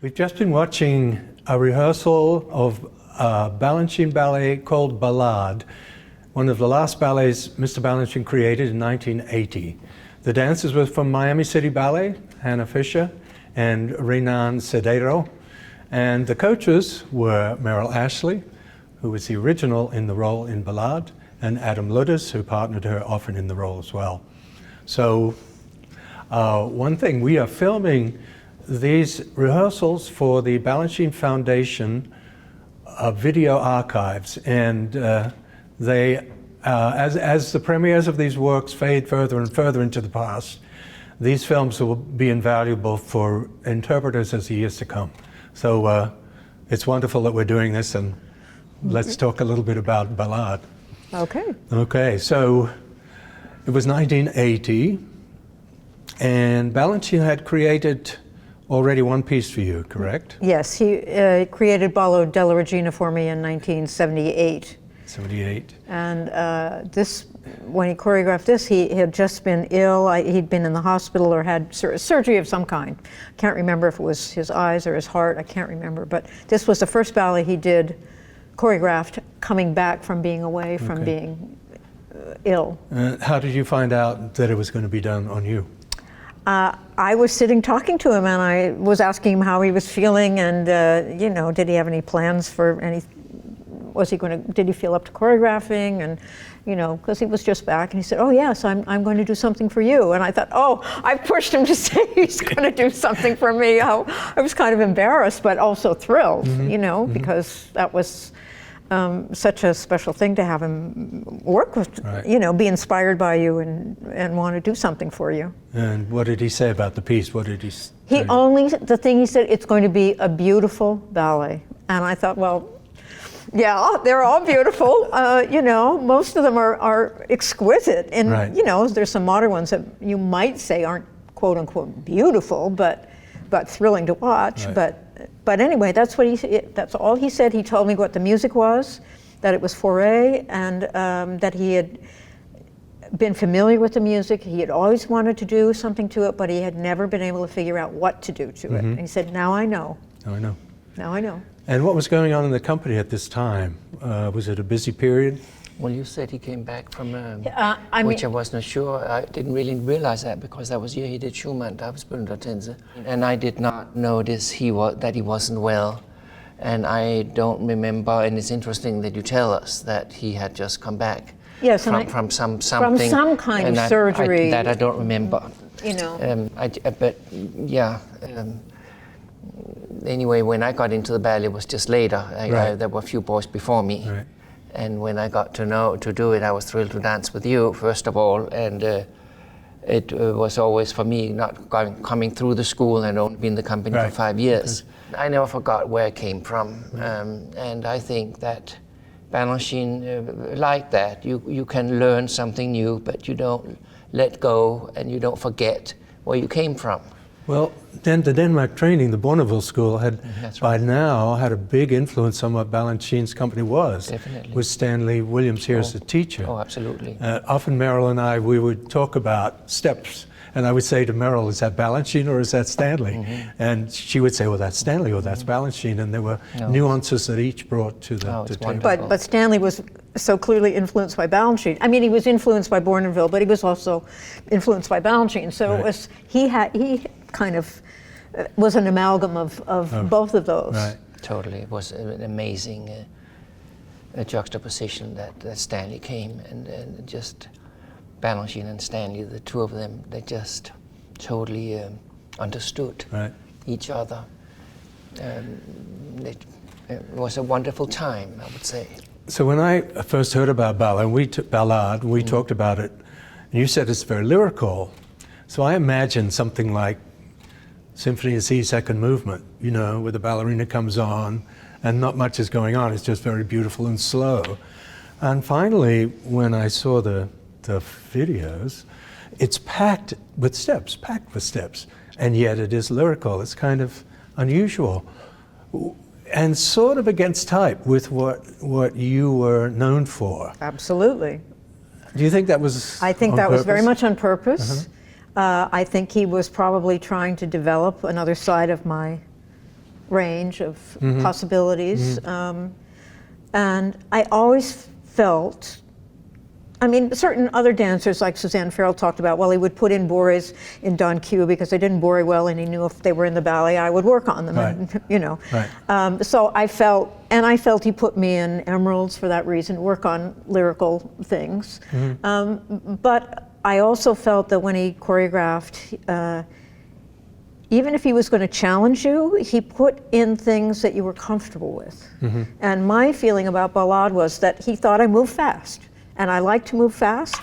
We've just been watching a rehearsal of a Balanchine ballet called Ballade, one of the last ballets Mr. Balanchine created in 1980. The dancers were from Miami City Ballet, Hannah Fisher and Renan Cedero, and the coaches were Merrill Ashley, who was the original in the role in Ballade, and Adam Luders, who partnered her often in the role as well. So one thing, we are filming these rehearsals for the Balanchine Foundation video archives, and they, as the premieres of these works fade further and further into the past, these films will be invaluable for interpreters as the years to come. So it's wonderful that we're doing this, and let's talk a little bit about Ballade. Okay. Okay, so it was 1980, and Balanchine had created already one piece for you, correct? Yes, he created Ballo della Regina for me in 1978. 78. And when he choreographed this, he had just been ill. He'd been in the hospital or had surgery of some kind. Can't remember if it was his eyes or his heart, I can't remember. But this was the first ballet he did choreographed coming back from being away from being ill. How did you find out that it was going to be done on you? I was sitting talking to him, and I was asking him how he was feeling, and you know, did he have any plans for any? Did he feel up to choreographing? And you know, because he was just back, and he said, "Oh yes, I'm going to do something for you." And I thought, "Oh, I pushed him to say he's going to do something for me." I was kind of embarrassed, but also thrilled, you know, because that was such a special thing to have him work with, you know, be inspired by you and want to do something for you. And what did he say about the piece? What did he say? The thing he said, it's going to be a beautiful ballet. And I thought, well, yeah, they're all beautiful. You know, most of them are exquisite. And, you know, there's some modern ones that you might say aren't quote unquote beautiful, but thrilling to watch. But anyway, that's all he said. He told me what the music was, that it was Fauré, and that he had been familiar with the music. He had always wanted to do something to it, but he had never been able to figure out what to do to it. And he said, now I know. Now I know. Now I know. And what was going on in the company at this time? Was it a busy period? Well, you said he came back from, which I wasn't sure. I didn't really realize that because that was the year he did Schumann, Tagesbühnentense. And I did not notice that he wasn't well. And I don't remember, and it's interesting that you tell us that he had just come back from something. From some kind of surgery. That I don't remember. You know. Anyway, when I got into the ballet, it was just later. There were a few boys before me. Right. And when I got to do it, I was thrilled to dance with you, first of all. And it was always, for me, not coming through the school and only been in the company for 5 years. I never forgot where I came from. And I think that Balanchine, like that, you can learn something new, but you don't let go and you don't forget where you came from. Well, then the Denmark training, the Bonneville School, had by now had a big influence on what Balanchine's company was. Definitely. With Stanley Williams here as the teacher. Oh, absolutely. Often Merrill and I, we would talk about steps, and I would say to Merrill, is that Balanchine or is that Stanley? And she would say, well, that's Stanley or that's Balanchine, and there were nuances that each brought to the table. But Stanley was so clearly influenced by Balanchine. I mean, he was influenced by Bournonville, but he was also influenced by Balanchine. So it was, he kind of was an amalgam of both of those. Right. Totally. It was an amazing juxtaposition that Stanley came, and just Balanchine and Stanley, the two of them, they just totally understood each other. It was a wonderful time, I would say. So when I first heard about Ballade, we talked about it, and you said it's very lyrical. So I imagined something like Symphony of C, second movement, you know, where the ballerina comes on and not much is going on. It's just very beautiful and slow. And finally, when I saw the videos, it's packed with steps, and yet it is lyrical. It's kind of unusual and sort of against type with what you were known for. Absolutely. Do you think that was I think on that purpose? was very much on purpose. I think he was probably trying to develop another side of my range of possibilities. And I always felt, I mean, certain other dancers like Suzanne Farrell talked about, well, he would put in bourrées in Don Q because they didn't bourrée well, and he knew if they were in the ballet, I would work on them, Right. and, you know. Right. So I felt he put me in Emeralds for that reason, work on lyrical things. But I also felt that when he choreographed, even if he was going to challenge you, he put in things that you were comfortable with. And my feeling about Ballade was that he thought I moved fast. And I like to move fast.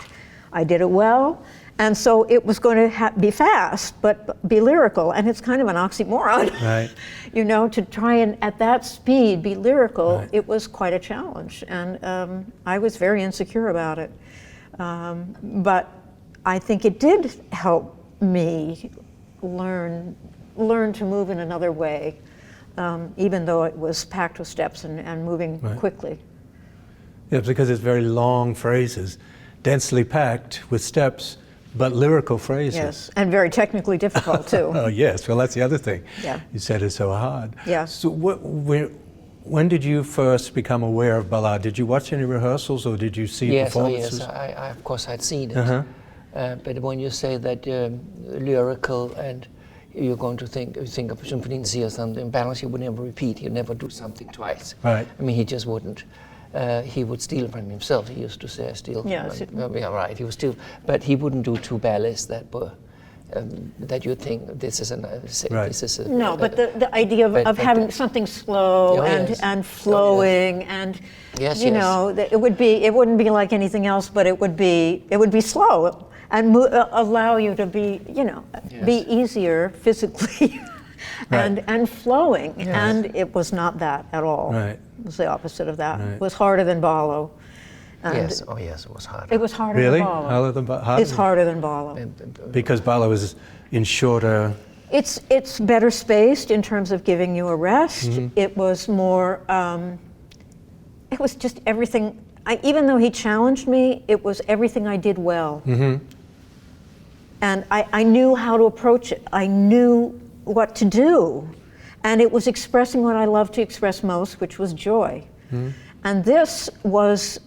I did it well. And so it was going to be fast, but be lyrical. And it's kind of an oxymoron. Right. You know, to try and, at that speed, be lyrical, Right. it was quite a challenge. And I was very insecure about it. But I think it did help me learn to move in another way, even though it was packed with steps and moving Right. quickly. Yeah, because it's very long phrases, densely packed with steps, but lyrical phrases. Yes, and very technically difficult too. Oh yes, well that's the other thing. Yeah. You said it's so hard. Yeah. So when did you first become aware of Ballade? Did you watch any rehearsals or did you see performances? Yes, I of course I'd seen it. But when you say that lyrical and you're going to think of Symphony or something, Balanchine would never repeat. He'd never do something twice. Right. I mean, he just wouldn't. He would steal from himself. He used to say, "Steal." Yes. Yeah, right. He would steal, but he wouldn't do two ballets that were that you think this is Right. this is a, No, but the idea of having something slow and flowing and Yes, you yes. know, it wouldn't be like anything else, but it would be slow and allow you to be, you know, be easier physically Right. and flowing. Yes. And it was not that at all. Right. It was the opposite of that. Right. It was harder than Ballo. And yes, oh yes, it was hard. It was harder Really? than Ballo. Harder It's harder than Ballo. Because Ballet was in shorter. It's better spaced in terms of giving you a rest. It was more, it was just everything. Even though he challenged me, it was everything I did well. And I knew how to approach it. I knew what to do. And it was expressing what I love to express most, which was joy. And this was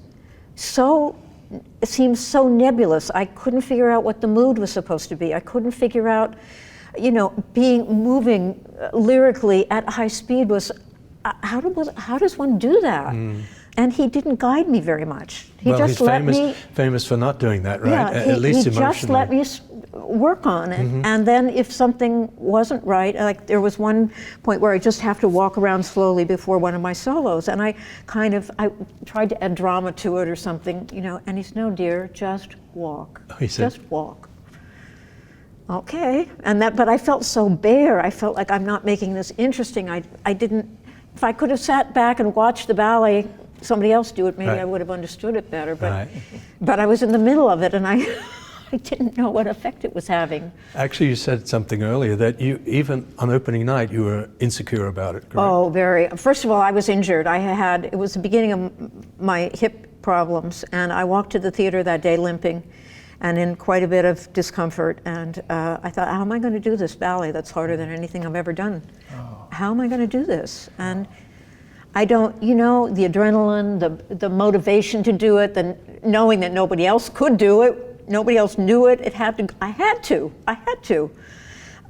it seemed so nebulous. I couldn't figure out what the mood was supposed to be. I couldn't figure out, you know, moving lyrically at high speed was, how does one do that? And he didn't guide me very much. He Well, just he's let me. famous for not doing that, right? Yeah, At least he emotionally. just let me work on it. And then if something wasn't right, like there was one point where I just have to walk around slowly before one of my solos. And I tried to add drama to it or something, you know, and he said, "No, dear, just walk. He said- Just walk." Okay, but I felt so bare. I felt like I'm not making this interesting. I didn't, if I could have sat back and watched the ballet, somebody else do it, maybe Right. I would have understood it better. But, Right. but I was in the middle of it, and I didn't know what effect it was having. Actually, you said something earlier that you, even on opening night, you were insecure about it, correct? Oh, very. First of all, I was injured. It was the beginning of my hip problems, and I walked to the theater that day limping and in quite a bit of discomfort. And I thought, how am I going to do this ballet that's harder than anything I've ever done? How am I going to do this? And I don't, you know, the adrenaline, the motivation to do it, the knowing that nobody else could do it, nobody else knew it. I had to.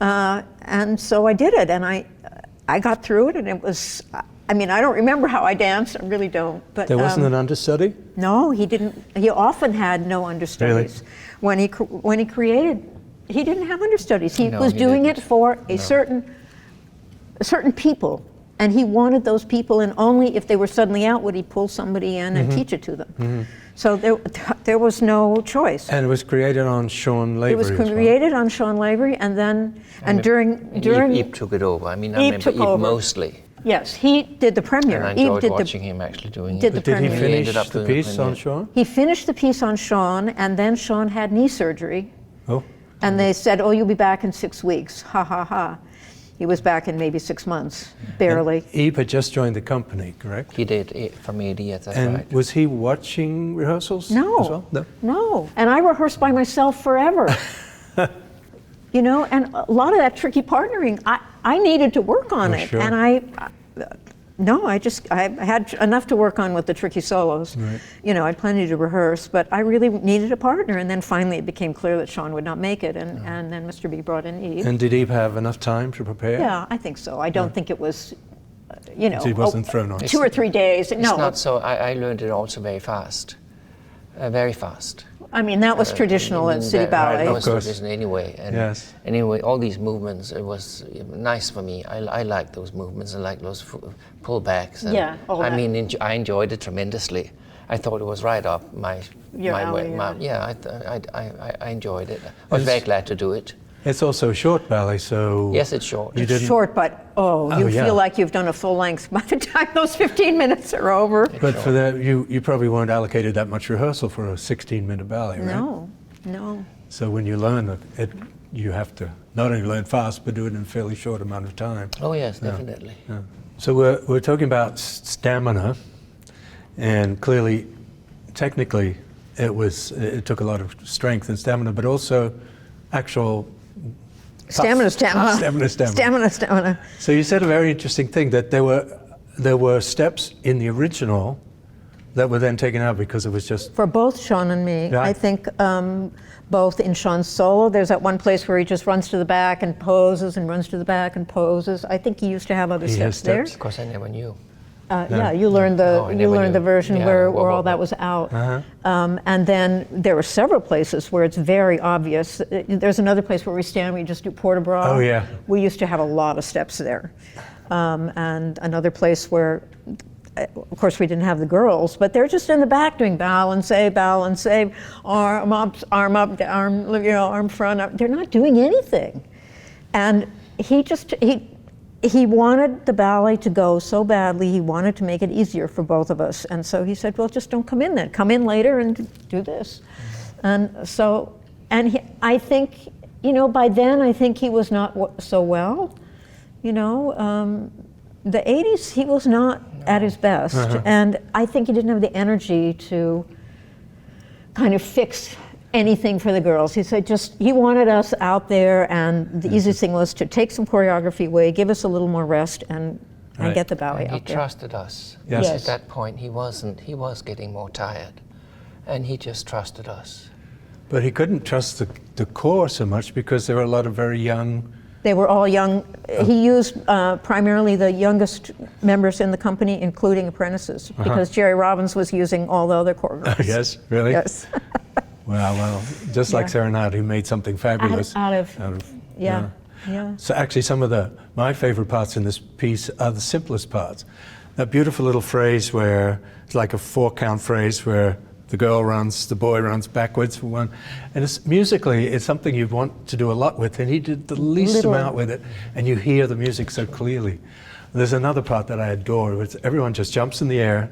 And so I did it, and I got through it, and it was, I mean, I don't remember how I danced, I really don't. But There wasn't an understudy? No, he didn't. He often had no understudies. Really? When he created, he didn't have understudies. He No, was he doing didn't. it for a certain people, and he wanted those people, and only if they were suddenly out would he pull somebody in and teach it to them. So there was no choice. And it was created on Sean Lavery. It was as well. created on Sean Lavery, and then during Eve took it over. I mean, I Eve remember took Eve over. mostly. Yes, he did the premiere. And I Eve enjoyed did watching him actually doing did it. the Did he premiere. He finish ended up the doing the piece on premiere. Sean? He finished the piece on Sean, and then Sean had knee surgery. Oh, And they said, "Oh, you'll be back in 6 weeks." Ha ha ha. He was back in maybe 6 months, barely. Eve had just joined the company, correct? He did from AD, yes, that's And right. was he watching rehearsals No. as well? No. No. And I rehearsed by myself forever. You know, and a lot of that tricky partnering, I needed to work on it. Sure. And I had enough to work on with the tricky solos. Right. You know, I had plenty to rehearse, but I really needed a partner. And then finally it became clear that Sean would not make it, and then Mr. B brought in Eve. And did Eve have enough time to prepare? Yeah, I think so. I don't think it was, you know, So he wasn't thrown on. 2 or 3 days. It's No, not so. I learned it also very fast. Very fast. I mean, that was traditional at City Ballet. That was course. traditional anyway. And Yes. anyway, all these movements, it was nice for me. I like those movements. I like those pullbacks. And Yeah, all I that. mean, I enjoyed it tremendously. I thought it was right up Your alley, way. I enjoyed it. I was very glad to do it. It's also a short ballet, so... Yes, it's short. You didn't... Short, but you yeah. feel like you've done a full length by the time those 15 minutes are over. But for that, you probably weren't allocated that much rehearsal for a 16-minute ballet, right? No. So when you learn it, you have to not only learn fast, but do it in a fairly short amount of time. Oh yes, definitely. Yeah. So we're talking about stamina, and clearly, technically, it took a lot of strength and stamina, but also actual Stamina. Stamina. So you said a very interesting thing, that there were steps in the original that were then taken out because it was just... For both Sean and me, Yeah. I think both in Sean's solo, there's that one place where he just runs to the back and poses and runs to the back and poses. I think he used to have other He has steps there. steps. Of course, I never knew. Yeah, you learned I never the knew. version Yeah, where all that was out. Uh-huh. And then there were several places where it's very obvious. There's another place where we stand, we just do port de bras. Oh, yeah. We used to have a lot of steps there. And another place where, of course, we didn't have the girls, but they're just in the back doing balance, arm up, arm front up. They're not doing anything. And he wanted the ballet to go so badly, he wanted to make it easier for both of us. And so he said, well, just don't come in then. Come in later and do this. And so, I think, by then, I think he was not so well. The 80s, he was not at his best. Uh-huh. And I think he didn't have the energy to kind of fix anything for the girls. He said he wanted us out there, and the easiest thing was to take some choreography away, give us a little more rest, and Right. get the ballet And he out there. trusted us. Yes. Yes. At that point, he was getting more tired, and he just trusted us. But he couldn't trust the corps so much because there were a lot of very young... They were all young. He used primarily the youngest members in the company, including apprentices, because Jerry Robbins was using all the other choreographers. Yes, really? Yes. Well, just like Serenade, who made something fabulous. Out of yeah. So actually my favorite parts in this piece are the simplest parts. That beautiful little phrase where it's like a 4-count phrase where the girl runs, the boy runs backwards for one. And musically, it's something you'd want to do a lot with, and he did the least amount with it, and you hear the music so clearly. There's another part that I adore, where everyone just jumps in the air,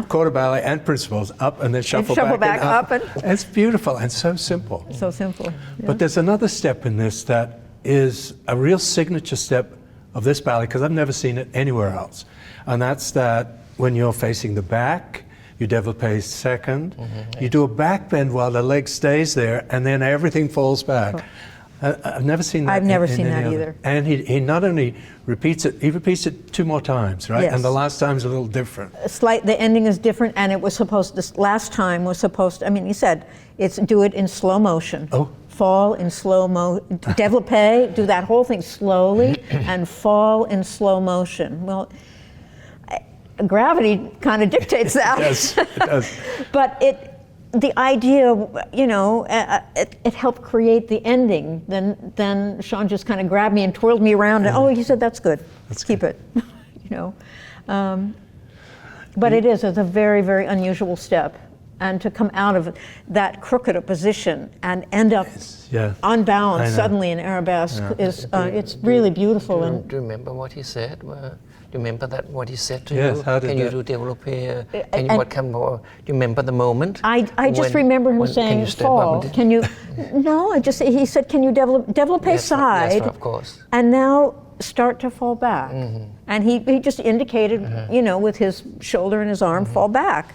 quarter ballet and principals, up and then shuffle back and up. And It's beautiful and so simple. so simple. Yeah. But there's another step in this that is a real signature step of this ballet, because I've never seen it anywhere else. And that's that when you're facing the back, you développé second, you do a back bend while the leg stays there, and then everything falls back. I've never seen that. I've never in seen any that other. either. And he not only repeats it, he repeats it 2 more times, right? Yes. And the last time's a little different. The ending is different, and it was this last time was supposed to, he said, do it in slow motion. Oh. Fall in slow développé, do that whole thing slowly, and fall in slow motion. Well, gravity kind of dictates that. Yes, it does. But the idea, it helped create the ending. Then Sean just kind of grabbed me and twirled me around, and he said, "That's good. Let's keep it." But it's a very, very unusual step, and to come out of that crooked a position and end up unbalanced suddenly in arabesque is it's really beautiful. Do you remember what he said? Do you remember what he said to Yes, you? how did Can you that? do développé? Do you remember the moment? I just remember him saying, can you step "Fall." up and Can you? No, he said, "Can you développé Yes, side?" yes, of course. And now start to fall back. And he just indicated, with his shoulder and his arm, fall back.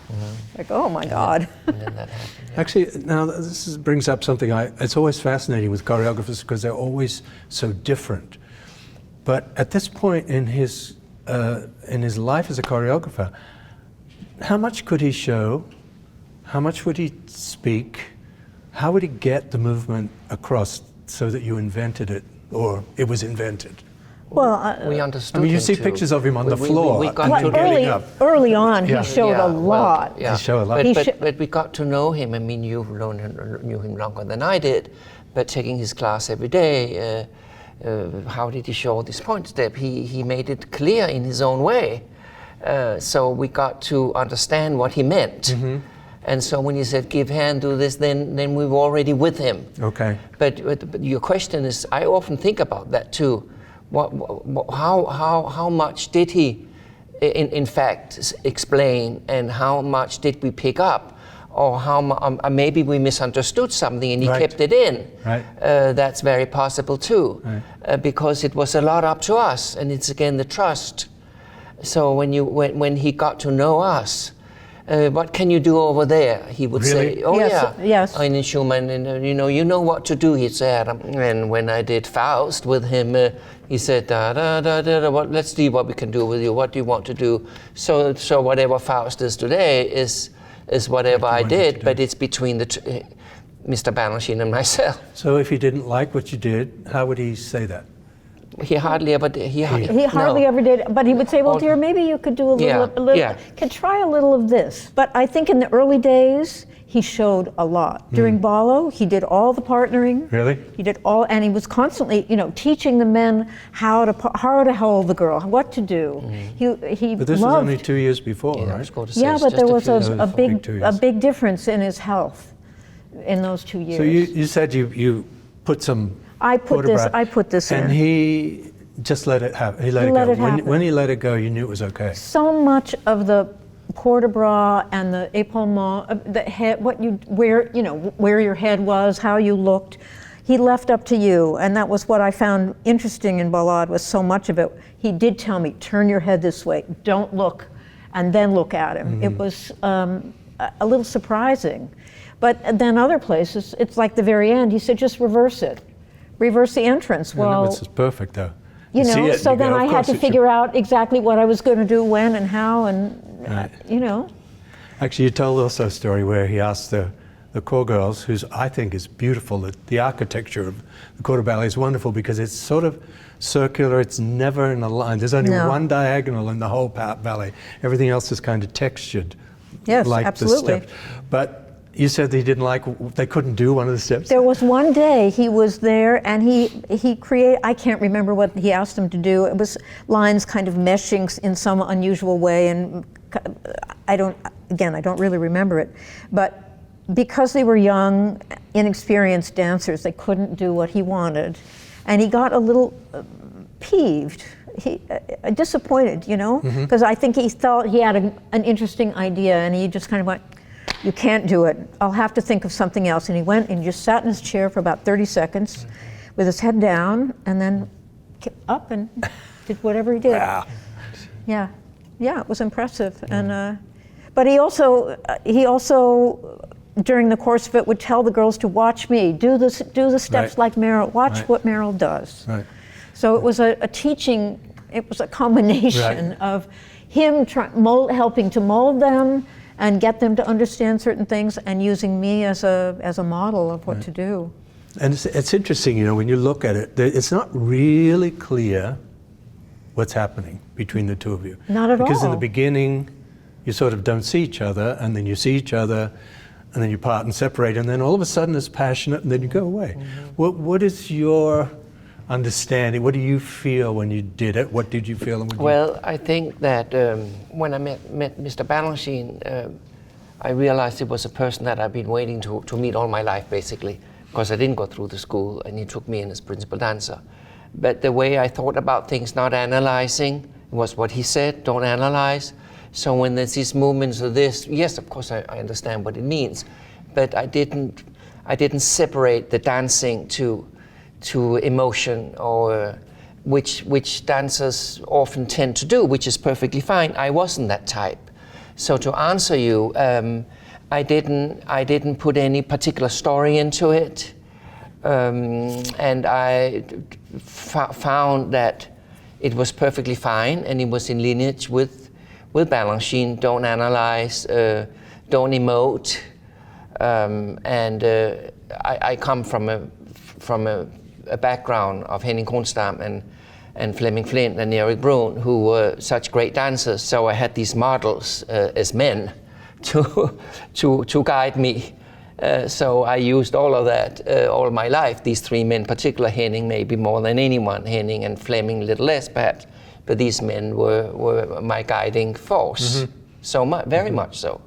Like, oh my God. And then that happened. Yeah. Actually, now this brings up something it's always fascinating with choreographers because they're always so different. But at this point in his life as a choreographer, how much could he show? How much would he speak? How would he get the movement across so that you invented it, or it was invented? Well, we understood. I mean, you him see too. pictures of him on the floor. We got to getting up. early on, Yeah. he showed a lot. He showed a lot. But we got to know him. I mean, you knew him longer than I did, but taking his class every day, how did he show this point step? He made it clear in his own way. So we got to understand what he meant. Mm-hmm. And so when he said, give hand, do this, then we were already with him. Okay. But your question is, I often think about that too. How much did he, in fact, explain, and how much did we pick up, or maybe we misunderstood something and he kept it in. Right. That's very possible too, because it was a lot up to us, and it's again the trust. So when he got to know us, what can you do over there? He would say, oh yes. In Schumann, and you know what to do, he said. And when I did Faust with him, he said, let's see what we can do with you. What do you want to do? So whatever Faust is today is whatever I did, but it's between Mr. Balanchine and myself. So if he didn't like what you did, how would he say that? He hardly ever did. He hardly ever did, but he would say, well, dear, maybe you could do a little, could try a little of this. But I think in the early days, he showed a lot. During Ballet, he did all the partnering. Really? He did all, and he was constantly, teaching the men how to hold the girl, what to do. But this was only 2 years before, right? Yeah, but there was a big difference in his health in those 2 years. So you said you put some. I put this in. And he just let it happen. He let it go. When he let it go, you knew it was okay. So much of the port de bras and the épaulement, the head, where your head was, how you looked, he left up to you. And that was what I found interesting in Ballade, was so much of it. He did tell me, turn your head this way, don't look, and then look at him. Mm-hmm. It was a little surprising. But then other places, it's like the very end, he said, just reverse it. Reverse the entrance. Well, this is perfect, though. So then I had to figure out exactly what I was going to do, when and how, and Actually, you told also a story where he asked the choir girls, who's I think is beautiful. The architecture of the corps de ballet is wonderful because it's sort of circular. It's never in a line. There's only one diagonal in the whole ballet. Everything else is kind of textured. Yes, like absolutely. The steps. But you said they couldn't do one of the steps? There was one day he was there and he created, I can't remember what he asked them to do. It was lines kind of meshing in some unusual way, and I don't really remember it. But because they were young, inexperienced dancers, they couldn't do what he wanted. And he got a little peeved, disappointed, because I think he thought he had an interesting idea, and he just kind of went, you can't do it. I'll have to think of something else. And he went and just sat in his chair for about 30 seconds with his head down, and then up and did whatever he did. Wow. Yeah, it was impressive. And but he also during the course of it would tell the girls to watch me, do the steps like Merrill. Watch what Merrill does. Right. So it was a teaching. It was a combination of him helping to mold them and get them to understand certain things, and using me as a model of what to do. And it's interesting, when you look at it, it's not really clear what's happening between the two of you. Not at all. Because in the beginning, you sort of don't see each other, and then you see each other, and then you part and separate, and then all of a sudden it's passionate, and then you go away. Mm-hmm. What is your understanding? What do you feel when you did it? What did you feel? Well, I think that when I met Mr. Balanchine, I realized it was a person that I've been waiting to meet all my life, basically, because I didn't go through the school, and he took me in as principal dancer. But the way I thought about things, not analyzing, was what he said, don't analyze. So when there's these movements of this, yes, of course I understand what it means, but I didn't separate the dancing to emotion, or which dancers often tend to do, which is perfectly fine. I wasn't that type. So to answer you, I didn't put any particular story into it, and I found that it was perfectly fine, and it was in lineage with Balanchine. Don't analyze, don't emote, and I come from a background of Henning Kronstam and Flemming Flint and Erik Brun, who were such great dancers. So I had these models as men to guide me. So I used all of that all my life. These three men, particular Henning, maybe more than anyone. Henning and Flemming a little less, perhaps. But these men were my guiding force. So very much so.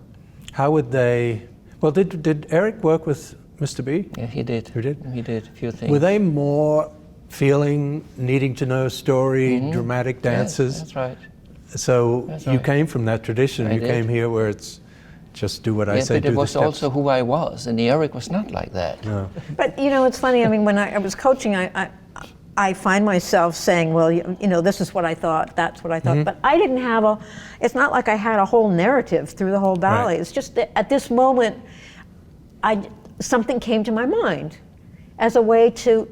How would they? Well, did Erik work with Mr. B? Yeah, he did. He did? He did a few things. Were they more feeling, needing to know story, dramatic dancers? Yes, that's right. So That's you right. came from that tradition. I You did. came here where it's just do what I say, but do it the was steps. also who I was, and Erik was not like that. No. But you know, it's funny. I mean, when I was coaching, I find myself saying, well, you know, this is what I thought, that's what I thought. But I didn't have it's not like I had a whole narrative through the whole ballet. Right. It's just that at this moment, something came to my mind as a way to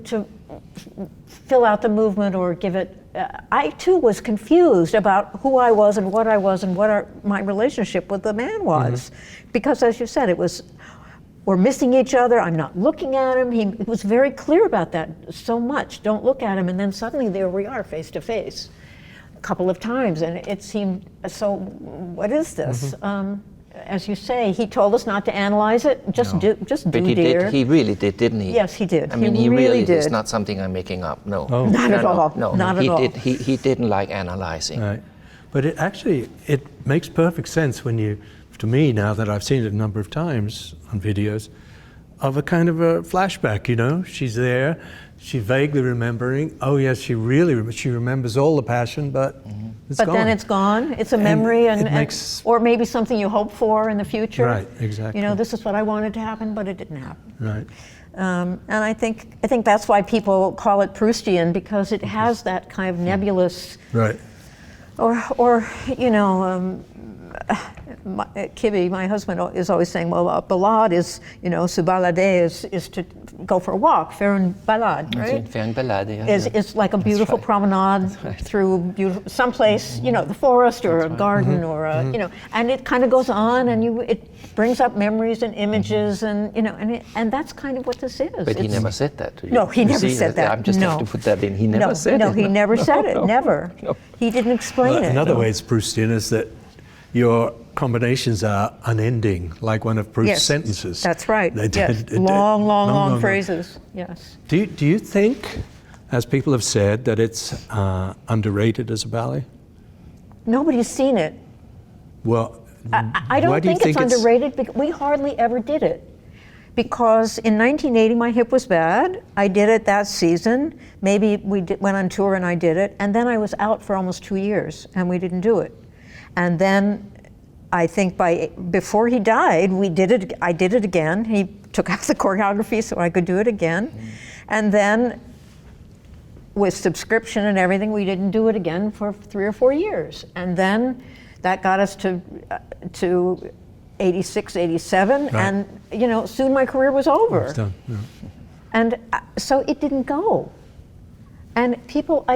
fill out the movement or give it. I too was confused about who I was and what my relationship with the man was. Because as you said, it was, we're missing each other, I'm not looking at him. He was very clear about that so much. Don't look at him, and then suddenly there we are face to face a couple of times, and it seemed, so what is this? As you say, he told us not to analyze it, just do, But he dear. did. He really did, didn't he? Yes, he did. I mean, he really did. It's not something I'm making up. No, Oh. Not at all. No, Not at all. He didn't like analyzing. Right. But it makes perfect sense when you, to me now that I've seen it a number of times on videos, of a kind of a flashback, you know? She's there, she's vaguely remembering, oh yes, she remembers all the passion, but it's But gone. then it's gone. It's a memory, it makes- or maybe something you hope for in the future. Right, exactly. You know, this is what I wanted to happen, but it didn't happen. Right. And I think that's why people call it Proustian, because it has that kind of nebulous, Right. or you know, Kibby, my husband, is always saying, well, a ballade is, you know, se balader is to go for a walk, faire une balade, right? Faire une balade, yeah. It's like a beautiful right. promenade through beautiful, someplace, you know, the forest or a garden or a, you know, and it kind of goes on, and it brings up memories and images, and you know, and that's kind of what this is. But he never said that to you. No, he You never see said that. I'm just No. have to put that in. He never said it. No, he never said it. Never. No. He didn't explain Well, it. another way it's Proustian is that your combinations are unending, like one of Proust's Yes, sentences. that's right. They Yes. did- Long phrases. Yes. Do you think, as people have said, that it's underrated as a ballet? Nobody's seen it. Well, I don't why do you think it's it's underrated, because we hardly ever did it. Because in 1980, my hip was bad. I did it that season. Maybe went on tour and I did it. And then I was out for almost 2 years and we didn't do it. And then I think before he died, I did it again. He took out the choreography so I could do it again. And then with subscription and everything, we didn't do it again for 3 or 4 years. And then that got us to 86, 87, Right. and you know, soon my career was over. It's done, yeah. And so it didn't go. And people,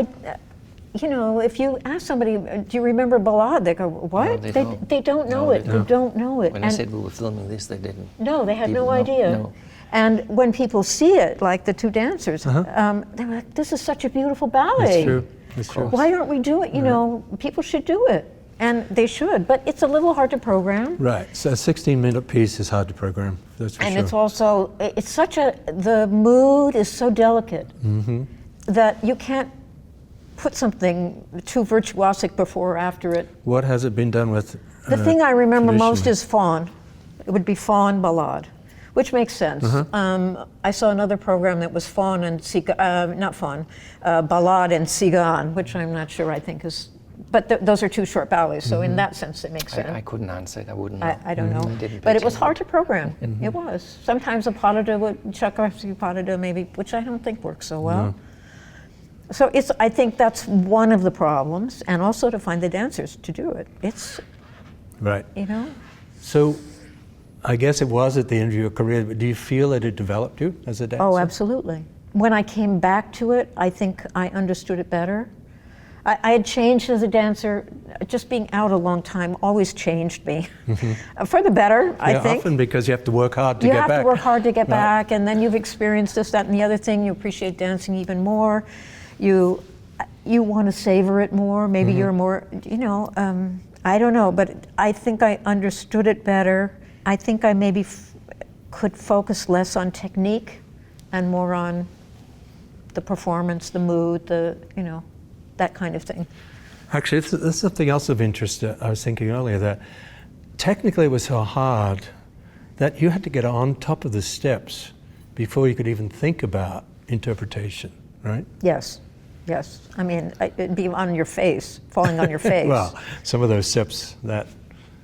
you know, if you ask somebody, do you remember Ballade? They go, what? No, they don't. They don't know No, it. they They don't know it. When I said we were filming this, they didn't. No, they had didn't no know. idea. No. And when people see it, like the two dancers, they're like, this is such a beautiful ballet. It's true. It's true. Why aren't we doing it? You know, people should do it. And they should, but it's a little hard to program. Right. So a 16-minute piece is hard to program. That's for And sure. it's also, the mood is so delicate that you can't put something too virtuosic before or after it. What has it been done with? The thing I remember most traditionally? is Fawn. It would be Fawn Ballade, which makes sense. I saw another program that was Fawn and Ballade and Cigan, which I'm not sure I think is, but those are two short ballets, so in that sense it makes sense. I couldn't answer it. I wouldn't know. I don't know, Didn't but pay it was attention. hard to program. It was. Sometimes a pas de deux, Tchaikovsky pas de deux maybe, which I don't think works so well. No. So I think that's one of the problems, and also to find the dancers to do it. It's, Right. you know. So I guess it was at the end of your career, but do you feel that it developed you as a dancer? Oh, absolutely. When I came back to it, I think I understood it better. I had changed as a dancer. Just being out a long time always changed me. For the better, I think. Often because you have to work hard to get back. You have to work hard to get back, and then you've experienced this, that, and the other thing. You appreciate dancing even more. You want to savor it more. Maybe you're more, I don't know, but I think I understood it better. I think I maybe could focus less on technique and more on the performance, the mood, that kind of thing. Actually, there's something else of interest. I was thinking earlier that technically it was so hard that you had to get on top of the steps before you could even think about interpretation, right? Yes. I mean, it'd be on your face, falling on your face. Well, some of those steps that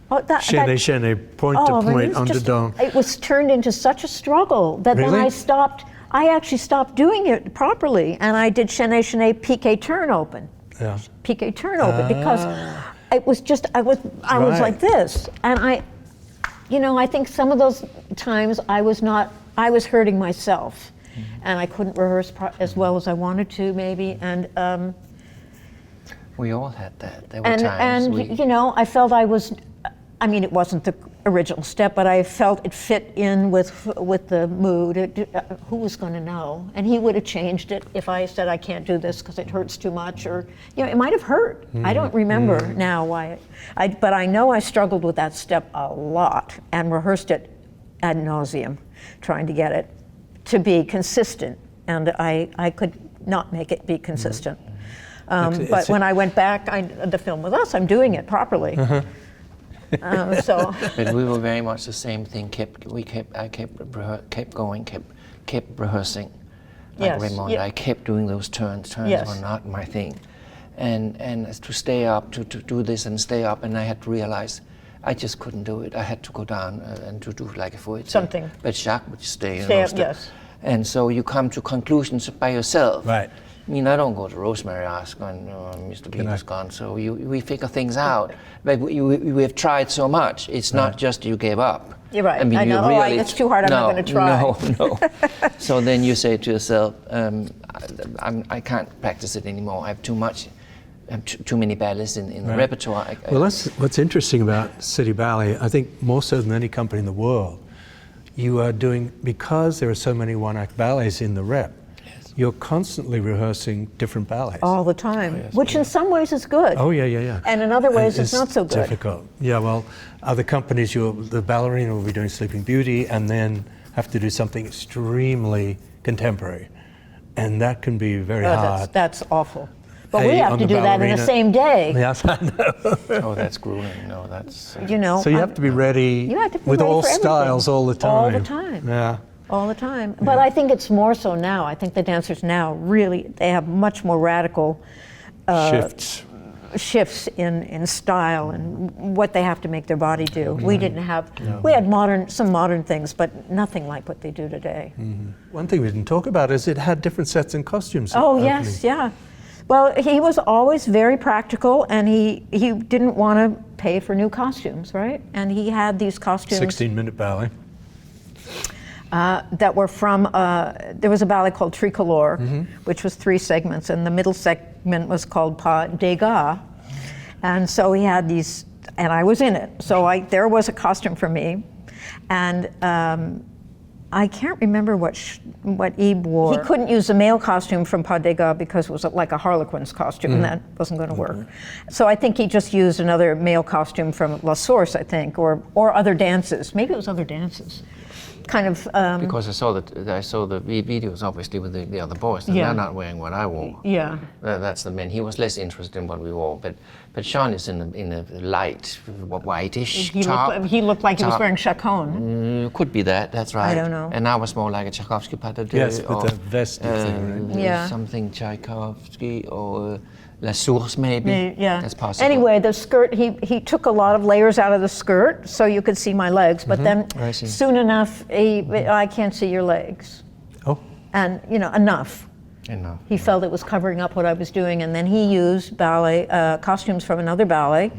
chaîné, point to point, underdone. It was turned into such a struggle that Really? then I actually stopped doing it properly, and I did chaîné, piqué, turn open. Yeah. Piqué, turn open, because it was just, I was like this. And I think some of those times I was hurting myself. And I couldn't rehearse as well as I wanted to, maybe. And we all had that. There were times. I felt it wasn't the original step, but I felt it fit in with the mood. Who was going to know? And he would have changed it if I said I can't do this because it hurts too much, or it might have hurt. I don't remember now why. But I know I struggled with that step a lot and rehearsed it ad nauseum, trying to get it to be consistent, and I could not make it be consistent. But when I went back, the film with us, I'm doing it properly. But we were very much the same thing. I kept going, kept rehearsing. Like Raymond, I kept doing those turns. Turns were not my thing, and to stay up, to do this and stay up, and I had to realize I just couldn't do it. I had to go down and to do like a fouette. Something. But Jacques would stay. Up, yes. And so you come to conclusions by yourself. Right. I mean, I don't go to Rosemary Ask when Mr. Peter's gone. So we figure things out. But we have tried so much. It's not just you gave up. You're right. I mean, it's too hard. I'm not going to try. No. So then you say to yourself, I can't practice it anymore. I have too much. Too many ballets in the repertoire. Well, that's what's interesting about City Ballet. I think more so than any company in the world, you are doing, because there are so many one-act ballets in the rep, you're constantly rehearsing different ballets. All the time, which in some ways is good. Oh, yeah. And in other ways it's not so good. Difficult. Yeah, well, other companies, the ballerina will be doing Sleeping Beauty and then have to do something extremely contemporary. And that can be very hard. That's awful. But we have to do that in the same day. Yes, I know. Oh, that's grueling. No, that's... So you have to be ready with all styles all the time. All the time. Yeah. All the time. But I think it's more so now. I think the dancers now really, they have much more radical shifts in style and what they have to make their body do. We didn't have, we had some modern things, but nothing like what they do today. One thing we didn't talk about is it had different sets and costumes. Oh, yes, yeah. Well, he was always very practical, and he didn't want to pay for new costumes, right? And he had these costumes. 16-minute ballet. That were from, there was a ballet called Tricolore, which was 3 segments, and the middle segment was called Pas de Gare. And so he had these, and I was in it. So there was a costume for me. And I can't remember what Ebe wore. He couldn't use the male costume from Pas de Gare because it was like a Harlequin's costume, and that wasn't going to work. So I think he just used another male costume from La Source, I think, or other dances. Maybe it was other dances. Kind of because I saw the videos obviously with the other boys, and they're not wearing what I wore. Yeah, that's the men. He was less interested in what we wore, but Sean is in a light whitish top. He looked like he was wearing chacon. Could be that. That's right. I don't know. And I was more like a Tchaikovsky pas de deux. Yes, with the vest thing, right? Something Tchaikovsky or La Source, maybe. Yeah, that's possible. Anyway, the skirt, he took a lot of layers out of the skirt so you could see my legs, but then soon enough, I can't see your legs. Oh. And, enough. Enough. He felt it was covering up what I was doing, and then he used ballet costumes from another ballet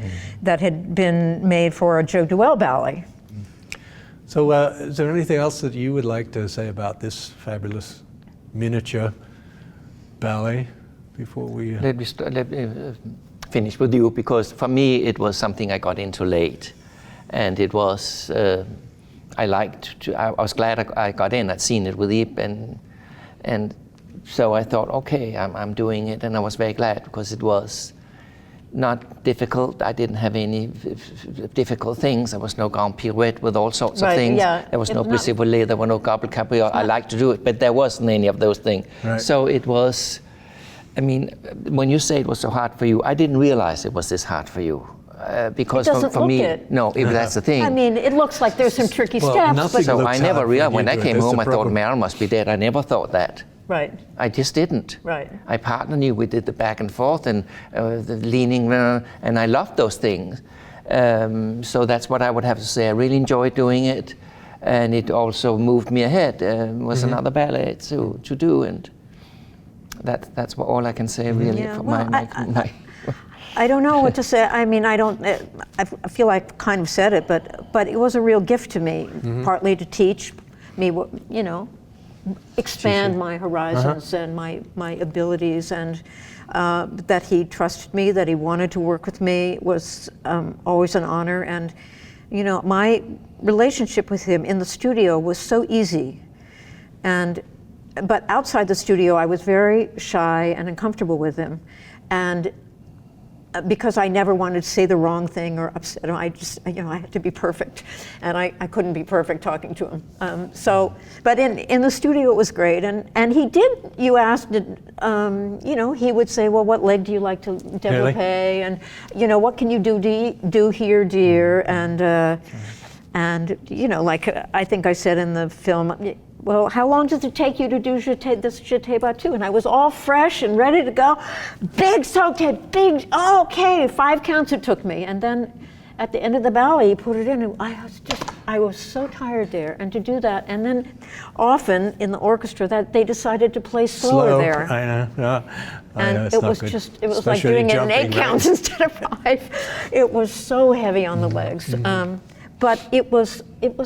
that had been made for a Joe Duell ballet. So is there anything else that you would like to say about this fabulous miniature ballet? before we... Let me finish with you, because for me it was something I got into late, and it was I was glad I got in. I'd seen it with Ip, and so I thought, okay, I'm doing it, and I was very glad because it was not difficult. I didn't have any difficult things. There was no grand pirouette with all sorts of things. Yeah. There was no brisé volé, there were no goblet cabriole. I like to do it, but there wasn't any of those things. Right. So it was, I mean, when you say it was so hard for you, I didn't realize it was this hard for you. Because it doesn't for look me, it. no, that's the thing. I mean, it looks like there's some tricky steps. nothing But So looks I never hard realized, when when I you do it. came That's home, the I thought problem. Merrill must be dead. I never thought that. right. I just didn't. Right. I partnered you. We did the back and forth and the leaning, and I loved those things. So that's what I would have to say. I really enjoyed doing it, and it also moved me ahead. Was another ballet to do, and that's all I can say really. Yeah, For well, my I don't know what to say. I mean, I feel I kind of said it, but it was a real gift to me, partly to teach me, you know, expand my horizons and my abilities, and that he trusted me, that he wanted to work with me was always an honor. And, you know, my relationship with him in the studio was so easy. But outside the studio, I was very shy and uncomfortable with him. And because I never wanted to say the wrong thing or upset him, I just, you know, I had to be perfect, and I couldn't be perfect talking to him. But in the studio it was great, and he did. You asked, you know, he would say, well, what leg do you like to développé, and you know, what can you do here, dear, and you know, like I think I said in the film, well, how long does it take you to do this jeté battu? And I was all fresh and ready to go. Big sauté, big, oh, okay, 5 counts it took me. And then at the end of the ballet, you put it in, and I was so tired there. And to do that, and then often in the orchestra, that they decided to play slower there. I know, yeah. And it was just, it was like doing it in 8 counts instead of 5. It was so heavy on the legs. But it was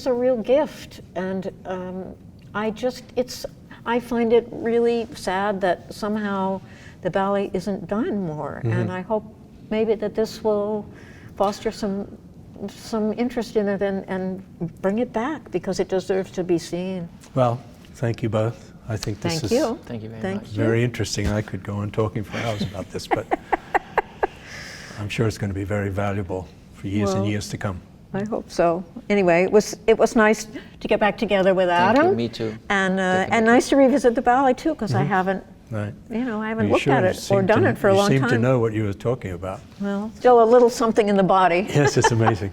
a real gift. And I find it really sad that somehow the ballet isn't done more, and I hope maybe that this will foster some interest in it and bring it back, because it deserves to be seen. Well, thank you both. I think this Thank is you. Thank you very Thank much. you. very interesting. I could go on talking for hours about this, but I'm sure it's going to be very valuable for years and Well, years to come. I hope so. Anyway, it was nice to get back together with Thank Adam. you, me too. And nice to revisit the ballet too, because I haven't, Right. you know, I haven't You looked at it or done it for a long You seem time. to know what you were talking about. Well, still a little something in the body. Yes, it's amazing.